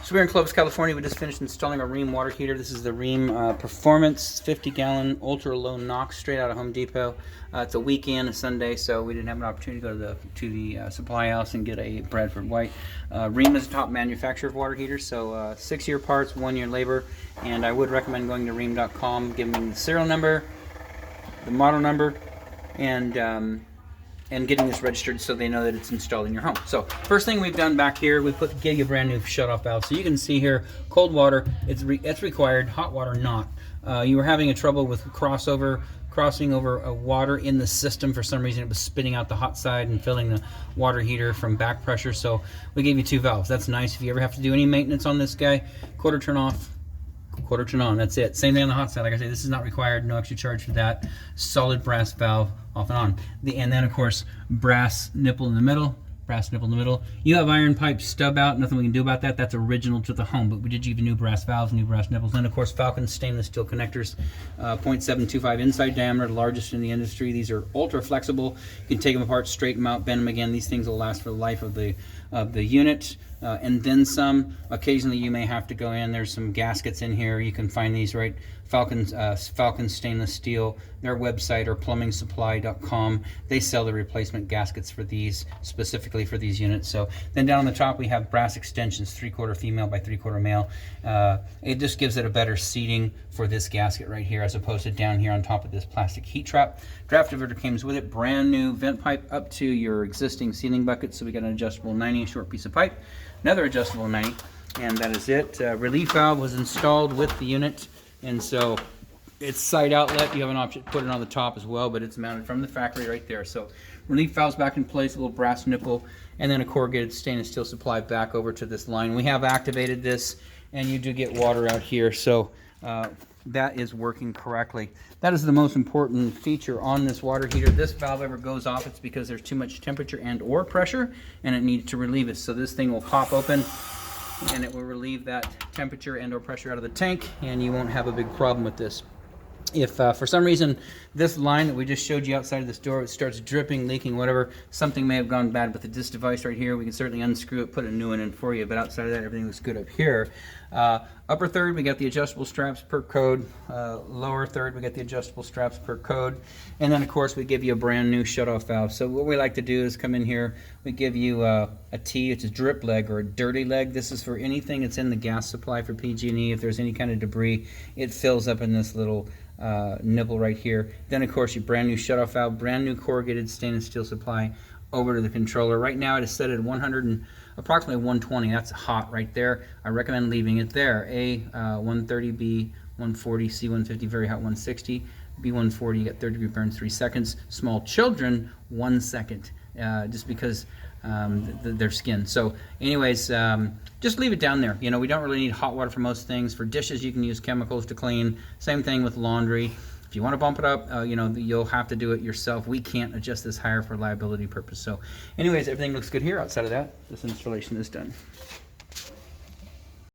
So we're in Clovis, California. We just finished installing a Rheem water heater. This is the Rheem Performance 50-gallon ultra low NOx straight out of Home Depot. It's a weekend, a Sunday, so we didn't have an opportunity to go to the supply house and get a Bradford White. Rheem is a top manufacturer of water heaters, so 6-year parts, 1-year labor, and I would recommend going to Rheem.com, giving the serial number, the model number, and getting this registered so they know that it's installed in your home. So first thing we've done back here, we gave you a brand new shutoff valve. So you can see here, cold water, it's required, hot water not. You were having a trouble with crossing over water in the system. For some reason it was spitting out the hot side and filling the water heater from back pressure. So we gave you 2 valves. That's nice. If you ever have to do any maintenance on this guy, quarter turn off, quarter turn on, that's it. Same thing on the hot side. Like I say, this is not required, no extra charge for that. Solid brass valve, off and on. And then of course, brass nipple in the middle, You have iron pipe stub out, nothing we can do about that. That's original to the home, but we did give you new brass valves, new brass nipples. And of course, Falcon stainless steel connectors, 0.725 inside diameter, the largest in the industry. These are ultra flexible. You can take them apart, straighten them out, bend them again. These things will last for the life of the unit. And then some. Occasionally you may have to go in. There's some gaskets in here. You can find these right. Falcon Stainless Steel, their website, or plumbingsupply.com. They sell the replacement gaskets for these, specifically for these units. So then down on the top we have brass extensions, 3/4 female by 3/4 male. It just gives it a better seating for this gasket right here, as opposed to down here on top of this plastic heat trap. Draft diverter comes with it. Brand new vent pipe up to your existing ceiling bucket. So we got an adjustable 90 short piece of pipe, another adjustable 90, and that is it. Relief valve was installed with the unit, and so it's side outlet. You have an option to put it on the top as well, but it's mounted from the factory right there. So relief valve's back in place, a little brass nipple, and then a corrugated stainless steel supply back over to this line. We have activated this, and you do get water out here, so that is working correctly. That is the most important feature on this water heater. This valve ever goes off, it's because there's too much temperature and or pressure, and it needs to relieve it. So this thing will pop open, and it will relieve that temperature and or pressure out of the tank, and you won't have a big problem with this. If for some reason this line that we just showed you outside of this door, it starts dripping, leaking, whatever, something may have gone bad with this device right here. We can certainly unscrew it, put a new one in for you, but outside of that, everything looks good up here. Upper third, we got the adjustable straps per code. Lower third, we got the adjustable straps per code. And then of course, we give you a brand new shutoff valve. So what we like to do is come in here, we give you a T, it's a drip leg or a dirty leg. This is for anything that's in the gas supply for PG&E. If there's any kind of debris, it fills up in this little nipple right here. Then of course your brand new shutoff valve, brand new corrugated stainless steel supply over to the controller. Right now it is set at approximately 120. That's hot right there. I recommend leaving it there. A 130, B 140, C 150, very hot 160, B 140, you got 3rd-degree burns 3 seconds. Small children 1 second, just because their skin. So anyways, just leave it down there. You know, we don't really need hot water for most things. For dishes, you can use chemicals to clean. Same thing with laundry. If you want to bump it up, you know, you'll have to do it yourself. We can't adjust this higher for liability purpose. So anyways, everything looks good here. Outside of that, this installation is done.